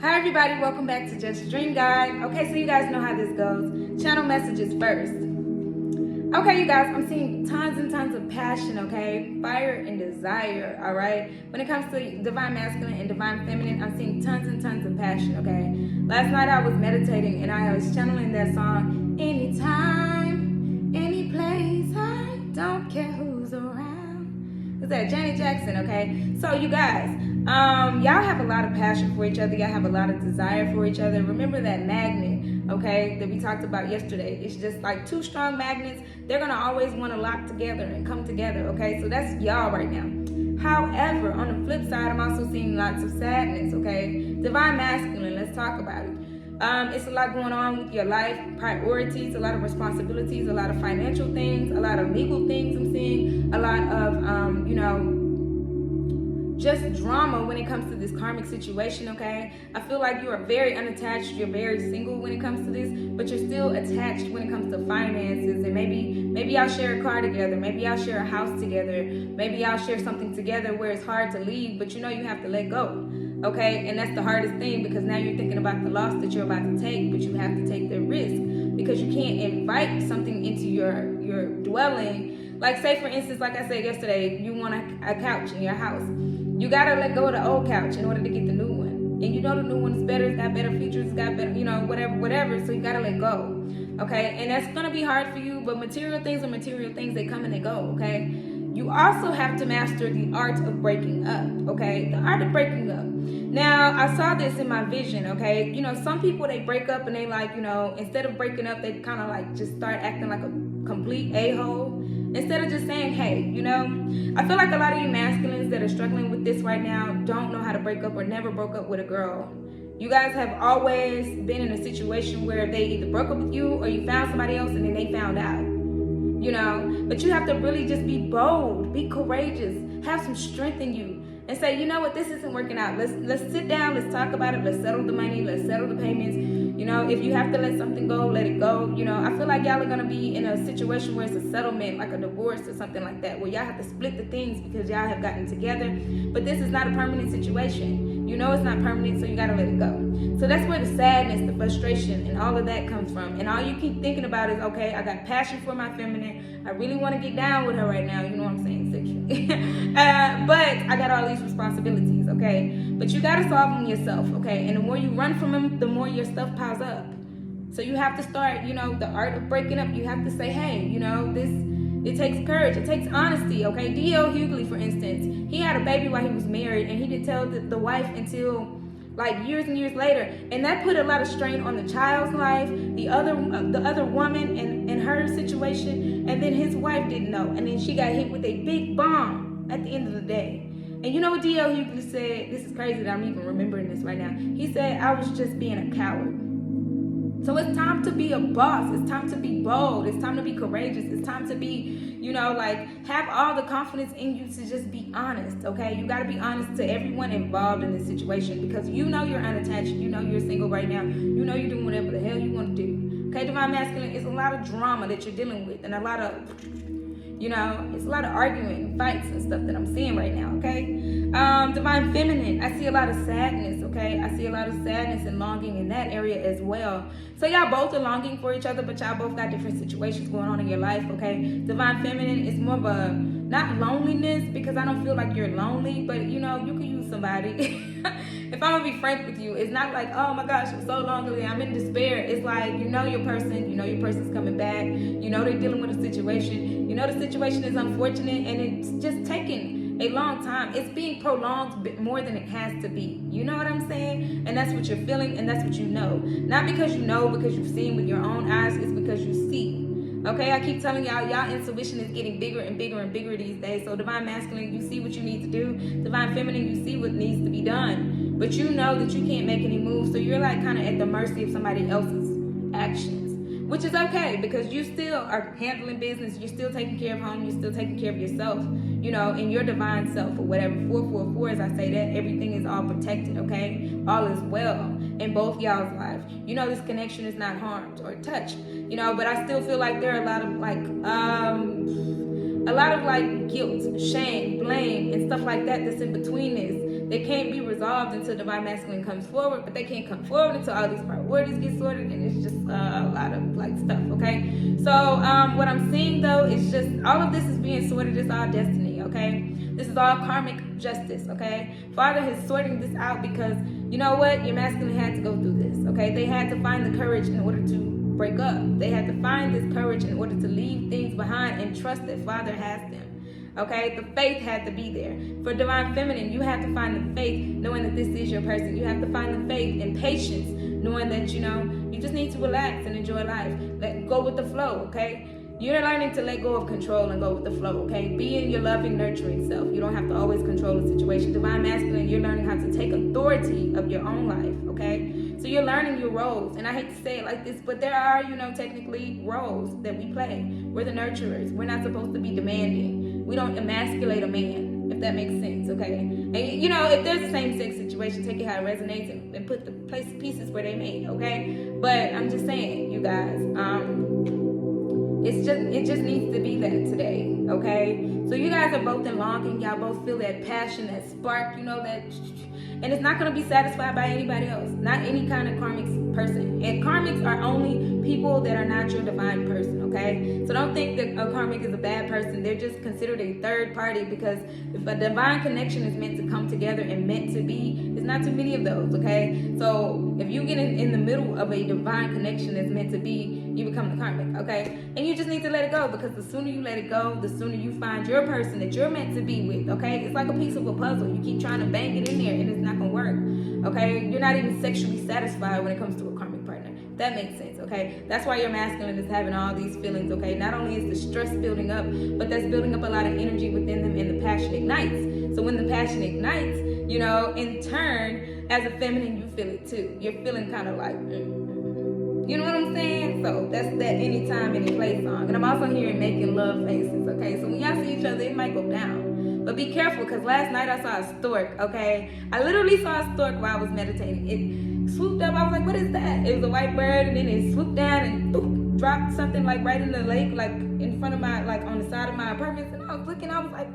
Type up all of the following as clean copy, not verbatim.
Hi everybody, welcome back to Just Dream Guide. Okay, so you guys know how this goes. Channel messages first. Okay, you guys, I'm seeing tons and tons of passion, okay? Fire and desire, all right? When it comes to divine masculine and divine feminine, I'm seeing tons and tons of passion, okay? Last night I was meditating and I was channeling that song, anytime, any place, I don't care who's around. It's that Janet Jackson, okay? So you guys, y'all have a lot of passion for each other. Y'all have a lot of desire for each other. Remember that magnet, okay, that we talked about yesterday. It's just like two strong magnets. They're going to always want to lock together and come together, okay? So that's y'all right now. However, on the flip side, I'm also seeing lots of sadness, okay? Divine masculine, let's talk about it. It's a lot going on with your life, priorities, a lot of responsibilities, a lot of financial things, a lot of legal things I'm seeing, a lot of, just drama when it comes to this karmic situation, okay? I feel like you are very unattached, you're very single when it comes to this, but you're still attached when it comes to finances, and maybe y'all share a car together, maybe y'all share a house together, maybe y'all share something together where it's hard to leave, but you know you have to let go, okay? And that's the hardest thing, because now you're thinking about the loss that you're about to take, but you have to take the risk, because you can't invite something into your dwelling. Like, say for instance, like I said yesterday, you want a couch in your house. You gotta let go of the old couch in order to get the new one. And you know the new one is better, it's got better features, it's got better, whatever. So you gotta let go, okay? And that's gonna be hard for you, but material things are material things. They come and they go, okay? You also have to master the art of breaking up, okay? The art of breaking up. Now, I saw this in my vision, okay? Some people, they break up and they instead of breaking up, they kind of like just start acting like a complete a-hole. Instead of just saying, hey, I feel like a lot of you masculines that are struggling with this right now don't know how to break up or never broke up with a girl. You guys have always been in a situation where they either broke up with you or you found somebody else and then they found out. But you have to really just be bold, be courageous, have some strength in you, and say, you know what, this isn't working out. Let's sit down, let's talk about it, let's settle the money, let's settle the payments. If you have to let something go, let it go. I feel like y'all are gonna be in a situation where it's a settlement, like a divorce or something like that, where y'all have to split the things because y'all have gotten together. But this is not a permanent situation. It's not permanent, so you gotta let it go. So that's where the sadness, the frustration, and all of that comes from. And all you keep thinking about is, okay, I got passion for my feminine. I really want to get down with her right now. You know what I'm saying, sexually. But I got all these responsibilities, okay? But you gotta solve them yourself, okay? And the more you run from them, the more your stuff piles up. So you have to start, the art of breaking up. You have to say, hey, it takes courage. It takes honesty, okay? D.L. Hughley, for instance, he had a baby while he was married, and he didn't tell the wife until like years and years later, and that put a lot of strain on the child's life, the other woman and her situation, and then his wife didn't know, and then she got hit with a big bomb at the end of the day. And you know what D.L. Hughley said? This is crazy that I'm even remembering this right now. He said, I was just being a coward. So it's time to be a boss. It's time to be bold. It's time to be courageous. It's time to be, have all the confidence in you to just be honest, okay? You got to be honest to everyone involved in this situation, because you're unattached. You're single right now. You're doing whatever the hell you want to do. Okay, divine masculine is a lot of drama that you're dealing with, and a lot of, it's a lot of arguing and fights and stuff that I'm seeing right now, okay? Divine feminine, I see a lot of sadness, okay? I see a lot of sadness and longing in that area as well. So y'all both are longing for each other, but y'all both got different situations going on in your life, okay? Divine feminine is more of a, not loneliness, because I don't feel like you're lonely, but you can use somebody. If I'm gonna be frank with you, it's not like, oh my gosh, I'm so lonely, I'm in despair. It's like, your person's coming back, they're dealing with a situation, the situation is unfortunate, and it's just taking a long time. It's being prolonged more than it has to be. You know what I'm saying? And that's what you're feeling, and that's what you know. Not because because you've seen with your own eyes, it's because you see. Okay, I keep telling y'all intuition is getting bigger and bigger and bigger these days. So divine masculine, you see what you need to do. Divine feminine, you see what needs to be done. But you know that you can't make any moves, so you're like kind of at the mercy of somebody else's actions, which is okay, because you still are handling business. You're still taking care of home. You're still taking care of yourself, in your divine self or whatever. 444, as I say that, everything is all protected, okay? All is well in both y'all's lives. This connection is not harmed or touched, but I still feel like there are a lot of guilt, shame, blame, and stuff like that that's in between this. They can't be resolved until divine masculine comes forward, but they can't come forward until all these priorities get sorted, and it's just a lot of like stuff, okay? So what I'm seeing though is just all of this is being sorted. It's all destiny, okay? This is all karmic justice, okay? Father is sorting this out because, you know what? Your masculine had to go through this, okay? They had to find the courage in order to break up. They had to find this courage in order to leave things behind and trust that Father has them, okay? The faith had to be there. For divine feminine, you have to find the faith knowing that this is your person. You have to find the faith and patience knowing that, you know, you just need to relax and enjoy life. Let go with the flow, okay? You're learning to let go of control and go with the flow, okay? Be in your loving, nurturing self. You don't have to always control the situation. Divine masculine, you're learning how to take authority of your own life, okay? So you're learning your roles. And I hate to say it like this, but there are, you know, technically roles that we play. We're the nurturers. We're not supposed to be demanding. We don't emasculate a man, if that makes sense, okay? And, you know, if there's a same-sex situation, take it how it resonates and put the pieces where they may, okay? But I'm just saying, you guys, it just needs to be that today, okay? So you guys are both in longing. Y'all both feel that passion, that spark, you know, that, and it's not going to be satisfied by anybody else, not any kind of karmic person. And karmics are only people that are not your divine person, okay? So don't think that a karmic is a bad person. They're just considered a third party, because if a divine connection is meant to come together and meant to be, there's not too many of those, okay? So if you get in the middle of a divine connection that's meant to be, you become the karmic, okay? And you just need to let it go, because the sooner you let it go, the sooner you find your person that you're meant to be with, okay? It's like a piece of a puzzle. You keep trying to bang it in there and it's not gonna work, okay? You're not even sexually satisfied when it comes to a karmic partner. That makes sense, okay? That's why your masculine is having all these feelings, okay? Not only is the stress building up, but that's building up a lot of energy within them, and the passion ignites. So when the passion ignites, you know, in turn, as a feminine, you feel it too. You're feeling kind of like, you know what I'm saying? So that's that anytime, any place song. And I'm also hearing making love faces, okay? So when y'all see each other, it might go down. But be careful, because last night I saw a stork, okay? I literally saw a stork while I was meditating. It swooped up. I was like, what is that? It was a white bird, and then it swooped down and boop, dropped something like right in the lake, like in front of my, like on the side of my apartment. And I was looking, I was like,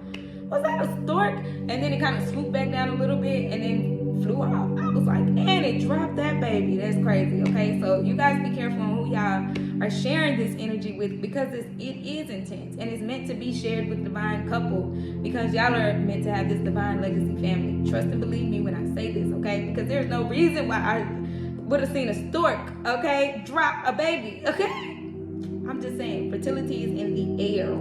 was that a stork? And then it kind of swooped back down a little bit and then flew off. I was like, and it dropped that baby. That's crazy, okay? So you guys be careful on who y'all are sharing this energy with, because it is intense, and it's meant to be shared with divine couple, because y'all are meant to have this divine legacy family. Trust and believe me when I say this, okay? Because there's no reason why I would have seen a stork, okay, drop a baby, okay? I'm just saying, fertility is in the air.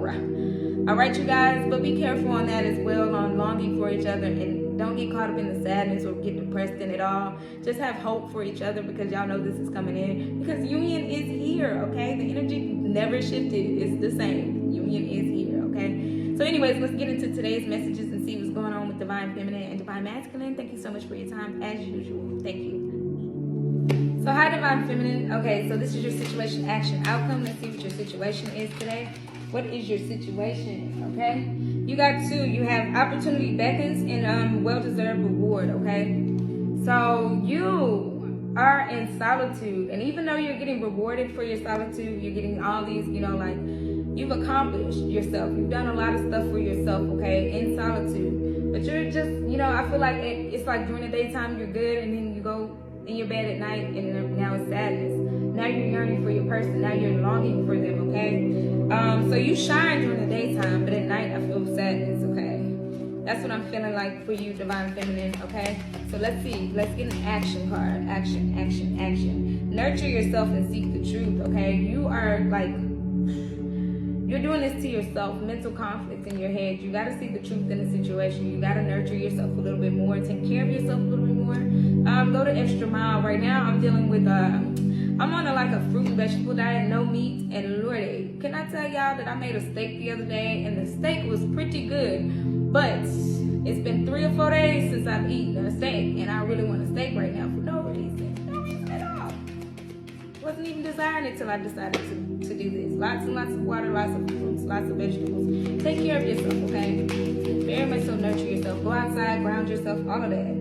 All right, you guys, but be careful on that as well, on longing for each other, and don't get caught up in the sadness or get depressed in it all. Just have hope for each other, because y'all know this is coming in, because union is here, okay? The energy never shifted. It's the same. Union is here, okay? So anyways, let's get into today's messages and see what's going on with Divine Feminine and Divine Masculine. Thank you so much for your time, as usual. Thank you. So hi, Divine Feminine. Okay, so this is your situation, action, outcome. Let's see what your situation is today. What is your situation, okay? You got two. You have opportunity beckons and well-deserved reward, okay? So you are in solitude, and even though you're getting rewarded for your solitude, you're getting all these, you know, like, you've accomplished yourself. You've done a lot of stuff for yourself, okay, in solitude. But you're just, you know, I feel like it's like during the daytime you're good, and then you go in your bed at night, and now it's sadness. Now you're yearning for your person. Now you're longing for them, okay? So you shine during the daytime, but at night I feel sadness, okay? That's what I'm feeling like for you, Divine Feminine, okay? So let's see. Let's get an action card. Action, action, action. Nurture yourself and seek the truth, okay? You are like, you're doing this to yourself. Mental conflict in your head. You got to see the truth in the situation. You got to nurture yourself a little bit more. Take care of yourself a little bit more. Go the extra mile. Right now I'm dealing with I'm on like a fruit and vegetable diet, no meat, and Lord, can I tell y'all that I made a steak the other day, and the steak was pretty good, but it's been 3 or 4 days since I've eaten a steak, and I really want a steak right now for no reason at all. Wasn't even desiring it till I decided to do this. Lots and lots of water, lots of fruits, lots of vegetables. Take care of yourself, okay? Very much so, nurture yourself. Go outside, ground yourself, all of that.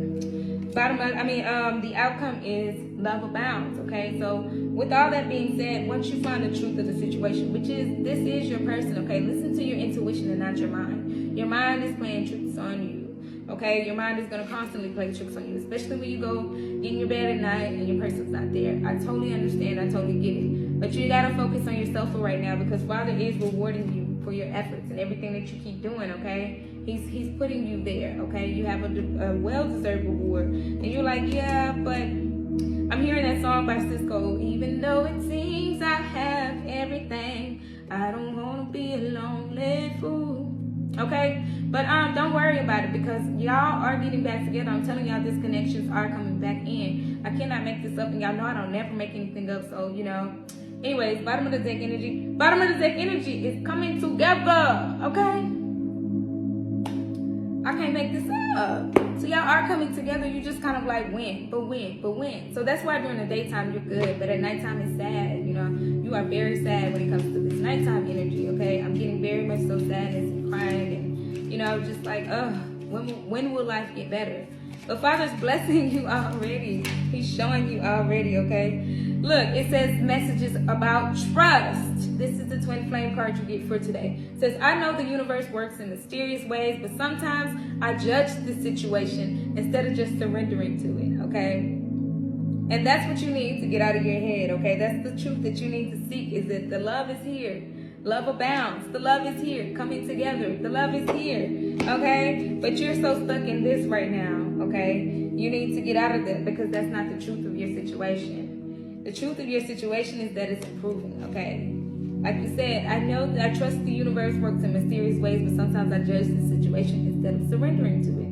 The outcome is love abounds, okay? So with all that being said, once you find the truth of the situation, which is, this is your person, okay? Listen to your intuition and not your mind. Your mind is playing tricks on you. Okay, your mind is going to constantly play tricks on you, especially when you go get in your bed at night and your person's not there. I totally understand. I totally get it. But you got to focus on yourself for right now, because Father is rewarding you for your efforts and everything that you keep doing, okay? He's putting you there, okay? You have a well-deserved reward. And you're like, yeah, but I'm hearing that song by Cisco. Even though it seems I have everything, I don't want to be a lonely fool. Okay? But don't worry about it, because y'all are getting back together. I'm telling y'all, these connections are coming back in. I cannot make this up, and y'all know I don't never make anything up, so, you know. Anyways, bottom of the deck energy. Bottom of the deck energy is coming together, okay? I can't make this up. So y'all are coming together. You just kind of like win. So that's why during the daytime you're good, but at nighttime it's sad. You know, you are very sad when it comes to this nighttime energy. Okay, I'm getting very much so sadness and crying, and you know, just like, when will life get better? But Father's blessing you already. He's showing you already. Okay. Look, it says messages about trust. This is the twin flame card you get for today. It says, I know the universe works in mysterious ways, but sometimes I judge the situation instead of just surrendering to it, okay? And that's what you need to get out of your head, okay? That's the truth that you need to seek, is that the love is here. Love abounds. The love is here, coming together. The love is here, okay? But you're so stuck in this right now, okay? You need to get out of that, because that's not the truth of your situation. The truth of your situation is that it's improving, okay? Like you said, I know that I trust the universe works in mysterious ways, but sometimes I judge the situation instead of surrendering to it.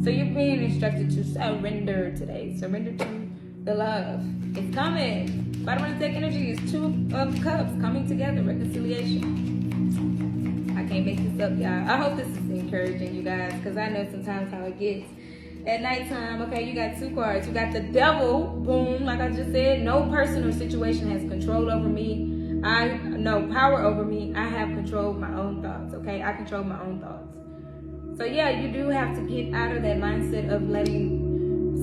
So you're being instructed to surrender today. Surrender to the love. It's coming. Bottom of the deck energy is 2 of Cups coming together, reconciliation. I can't make this up, y'all. I hope this is encouraging you guys, because I know sometimes how it gets. At nighttime, okay, you got 2 cards. You got the Devil, boom, like I just said. No person or situation has control over me. No power over me. I have control of my own thoughts, okay? I control my own thoughts. So yeah, you do have to get out of that mindset of letting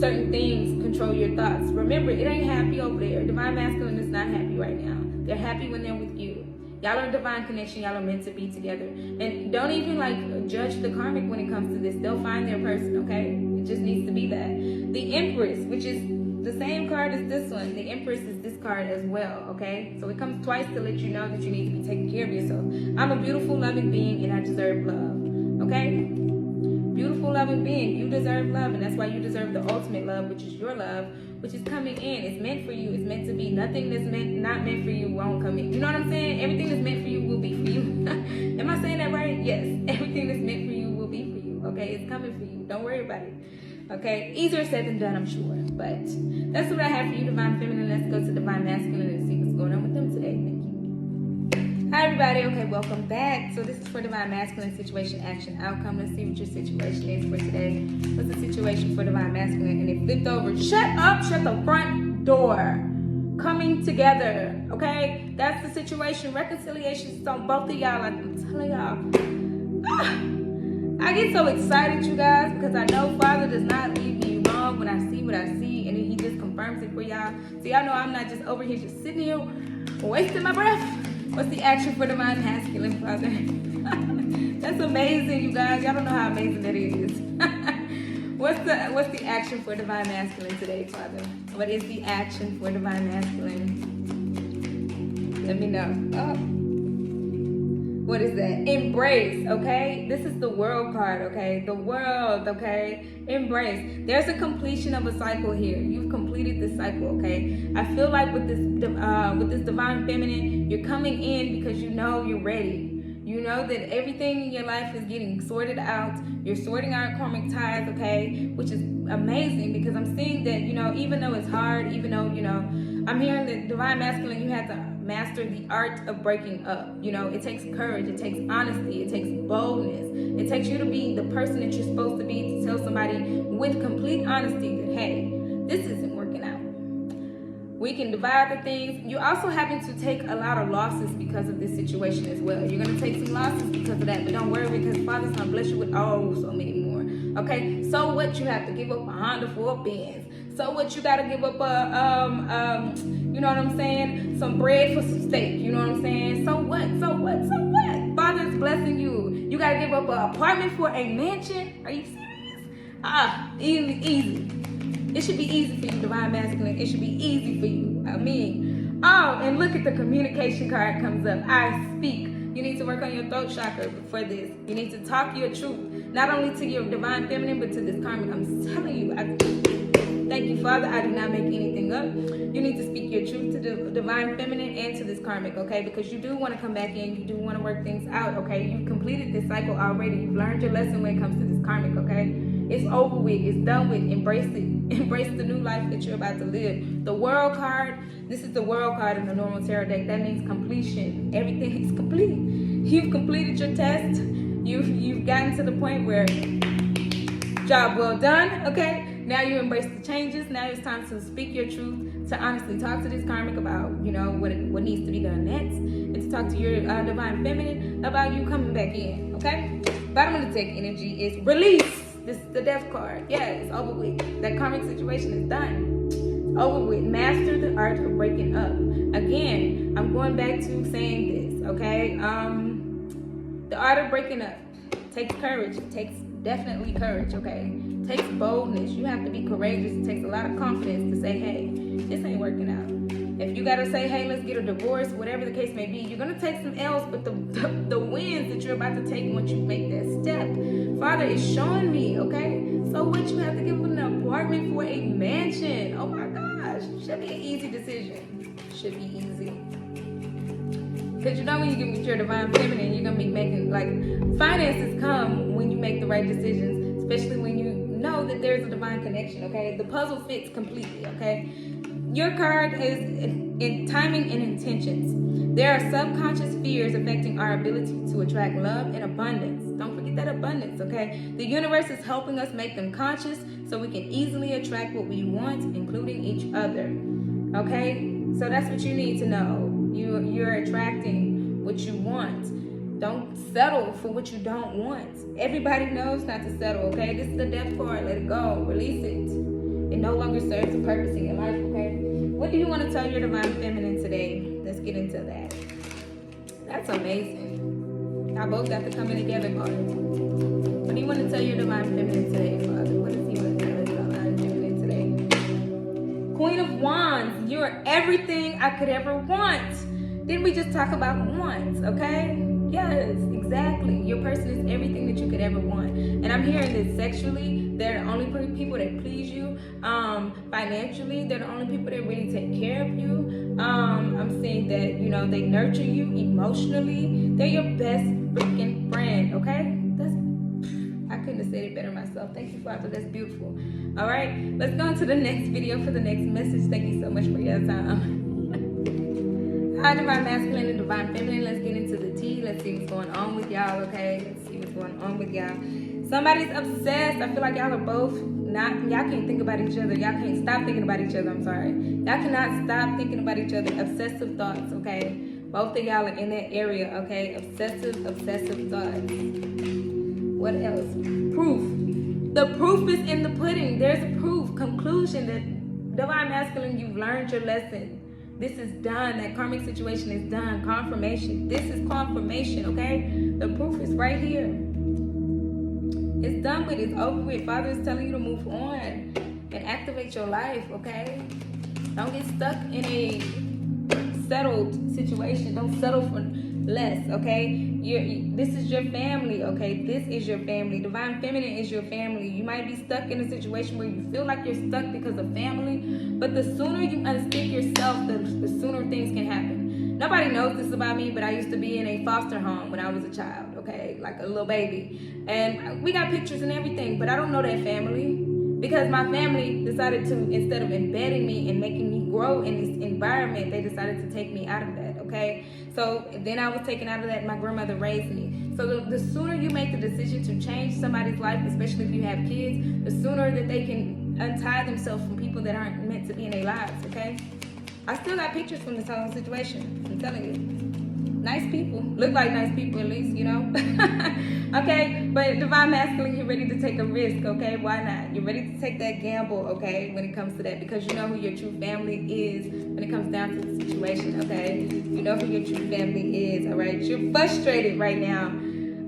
certain things control your thoughts. Remember, it ain't happy over there. Divine Masculine is not happy right now. They're happy when they're with you. Y'all are a divine connection. Y'all are meant to be together. And don't even like judge the karmic when it comes to this. They'll find their person, okay? It just needs to be that. The Empress, which is the same card as this one. The Empress is this card as well, okay? So it comes twice to let you know that you need to be taking care of yourself. I'm a beautiful, loving being, and I deserve love, okay? Beautiful, loving being. You deserve love, and that's why you deserve the ultimate love, which is your love, which is coming in. It's meant for you. It's meant to be. Nothing that's not meant for you won't come in. You know what I'm saying? Everything that's meant for you will be for you. Am I saying that right? Yes. Everything that's meant for you will be for you, okay? It's coming for you. Don't worry about it. Okay, easier said than done, I'm sure. But that's what I have for you, Divine Feminine. Let's go to Divine Masculine and see what's going on with them today. Thank you. Hi, everybody. Okay, welcome back. So this is for Divine Masculine, situation, action, outcome. Let's see what your situation is for today. What's the situation for Divine Masculine? And it flipped over. Shut up. Shut the front door. Coming together. Okay, that's the situation. Reconciliation is on both of y'all. Like I'm telling y'all. I get so excited, you guys, because I know Father does not leave me wrong when I see what I see, and He just confirms it for y'all. So y'all know I'm not just over here just sitting here wasting my breath. What's the action for Divine Masculine, Father? That's amazing, you guys. Y'all don't know how amazing that is. What's the action for Divine Masculine today, Father? What is the action for Divine Masculine? Let me know. Oh. What is that? Embrace, okay? This is the World card, okay? The World, okay? Embrace. There's a completion of a cycle here. You've completed this cycle, okay? I feel like with this Divine Feminine, you're coming in because you know you're ready. You know that everything in your life is getting sorted out. You're sorting out karmic ties, okay? Which is amazing, because I'm seeing that, you know, even though it's hard, even though, you know, I'm hearing that Divine Masculine, you have to master the art of breaking up. You know, it takes courage, it takes honesty, it takes boldness. It takes you to be the person that you're supposed to be, to tell somebody with complete honesty that, hey, this isn't working out. We can divide the things. You're also having to take a lot of losses because of this situation as well. You're going to take some losses because of that, but don't worry, because Father's going to bless you with so many more. Okay, so what? You have to give up a Honda for a Benz. So what? You got to give up you know what I'm saying? Some bread for some steak. You know what I'm saying? So what? So what? So what? Father's blessing you. You got to give up an apartment for a mansion. Are you serious? Easy. It should be easy for you, divine masculine. It should be easy for you. I mean, oh, and look at the communication card comes up. I speak. You need to work on your throat chakra for this. You need to talk your truth, not only to your divine feminine, but to this karmic. I'm telling you, thank you, Father. I do not make anything up. You need to speak your truth to the divine feminine and to this karmic, okay? Because you do want to come back in. You do want to work things out, okay? You've completed this cycle already. You've learned your lesson when it comes to this karmic, okay? It's over with. It's done with. Embrace it. Embrace the new life that you're about to live. The world card, this is the world card in the normal tarot deck. That means completion. Everything is complete. You've completed your test. You've gotten to the point where job well done, okay? Now you embrace the changes. Now it's time to speak your truth, to honestly talk to this karmic about, you know, what needs to be done next, and to talk to your divine feminine about you coming back in, okay? Bottom of the deck energy is release. This is the death card. Yeah, it's over with. That karmic situation is done. It's over with. Master the art of breaking up. Again, I'm going back to saying this, okay? The art of breaking up takes courage. It takes definitely courage, okay? It takes boldness. You have to be courageous. It takes a lot of confidence to say, hey, this ain't working out. If you gotta say, hey, let's get a divorce, whatever the case may be, you're gonna take some L's, but the wins that you're about to take once you make that step, Father is showing me, okay? So what, you have to give them an apartment for a mansion. Oh my gosh, should be an easy decision. Should be easy. Because you know when you get with your divine feminine, you're gonna be making, like, finances come when you make the right decisions, especially when you know that there's a divine connection, okay? The puzzle fits completely, okay? Your card is in timing and intentions. There are subconscious fears affecting our ability to attract love and abundance. Don't forget that abundance, okay? The universe is helping us make them conscious so we can easily attract what we want, including each other, okay? So that's what you need to know. You're attracting what you want. Don't settle for what you don't want. Everybody knows not to settle, okay? This is the death card. Let it go. Release it. It no longer serves a purpose in your life, okay? What do you want to tell your divine feminine today? Let's get into that. That's amazing. Y'all both got to come in together, Father. What do you want to tell your divine feminine today, Father? What does he want to tell his divine feminine today? Queen of Wands, you're everything I could ever want. Didn't we just talk about wants, okay? Yes, exactly. Your person is everything that you could ever want. And I'm hearing this sexually, they're the only people that please you. Financially, they're the only people that really take care of you. I'm seeing that, you know, they nurture you emotionally. They're your best freaking friend, okay? I couldn't have said it better myself. Thank you, Father. That's beautiful. All right, let's go into the next video for the next message. Thank you so much for your time. Hi, divine masculine and divine feminine. Let's get into the tea. Let's see what's going on with y'all, okay? Let's see what's going on with y'all. Somebody's obsessed. I feel like y'all are both y'all can't think about each other. Y'all can't stop thinking about each other. I'm sorry. Y'all cannot stop thinking about each other. Obsessive thoughts, okay? Both of y'all are in that area, okay? Obsessive thoughts. What else? Proof. The proof is in the pudding. There's a proof. Conclusion that divine masculine, you've learned your lesson. This is done. That karmic situation is done. Confirmation. This is confirmation, okay? The proof is right here. It's done with. It's over with. Father is telling you to move on and activate your life, okay? Don't get stuck in a settled situation. Don't settle for less, okay? This is your family, okay? This is your family. Divine feminine is your family. You might be stuck in a situation where you feel like you're stuck because of family, but the sooner you unstick yourself, the sooner things can happen. Nobody knows this about me, but I used to be in a foster home when I was a child, okay? Like a little baby. And we got pictures and everything, but I don't know that family because my family decided to, instead of embedding me and making me grow in this environment, they decided to take me out of that, okay? So then I was taken out of that, and my grandmother raised me. So the sooner you make the decision to change somebody's life, especially if you have kids, the sooner that they can untie themselves from people that aren't meant to be in their lives, okay? I still got pictures from this whole situation, I'm telling you. Nice people, look like nice people at least, you know? Okay, but divine masculine, you're ready to take a risk, okay? Why not? You're ready to take that gamble, okay, when it comes to that, because you know who your true family is when it comes down to the situation, okay? You know who your true family is, all right? You're frustrated right now.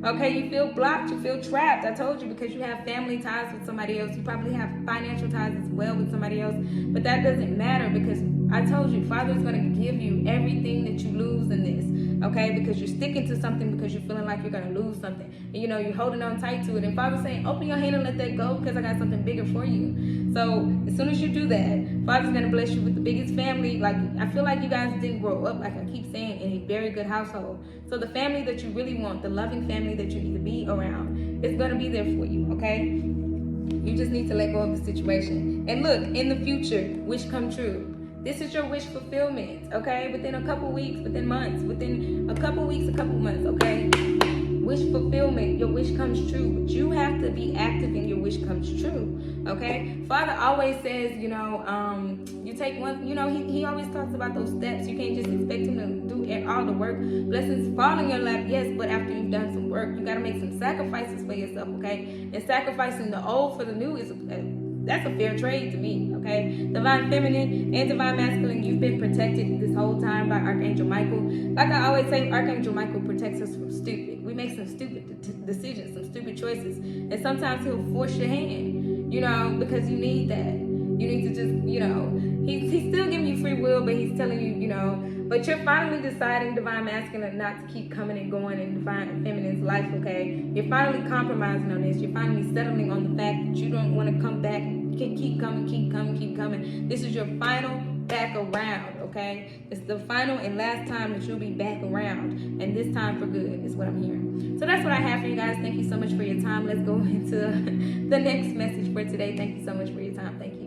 Okay, you feel blocked, you feel trapped. I told you, because you have family ties with somebody else. You probably have financial ties as well with somebody else. But that doesn't matter, because I told you, Father's going to give you everything that you lose in this. Okay, because you're sticking to something because you're feeling like you're going to lose something. And, you know, you're holding on tight to it. And Father's saying, open your hand and let that go, because I got something bigger for you. So as soon as you do that, Father's going to bless you with the biggest family. Like, I feel like you guys didn't grow up, like I keep saying, in a very good household. So the family that you really want, the loving family that you need to be around, is going to be there for you, okay? You just need to let go of the situation. And look, in the future, wish come true. This is your wish fulfillment, okay? Within a couple weeks, within months, within a couple weeks, a couple months, okay? Wish fulfillment, your wish comes true, but you have to be active in your wish comes true, okay? Father always says, you know, you take one, you know, he always talks about those steps. You can't just expect him to do all the work. Blessings fall in your lap, yes, but after you've done some work, you got to make some sacrifices for yourself, okay? And sacrificing the old for the new is that's a fair trade to me, okay? Divine feminine and divine masculine, you've been protected this whole time by Archangel Michael. Like I always say, Archangel Michael protects us from stupid. We make some stupid decisions, some stupid choices. And sometimes he'll force your hand, you know, because you need that. You need to just, you know, he's still giving you free will, but he's telling you, you know, but you're finally deciding, divine masculine, not to keep coming and going in divine feminine's life, okay? You're finally compromising on this. You're finally settling on the fact that you don't want to come back. You can keep coming, keep coming, keep coming. This is your final back around, okay? It's the final and last time that you'll be back around, and this time for good is what I'm hearing. So that's what I have for you guys. Thank you so much for your time. Let's go into the next message for today. Thank you so much for your time. Thank you.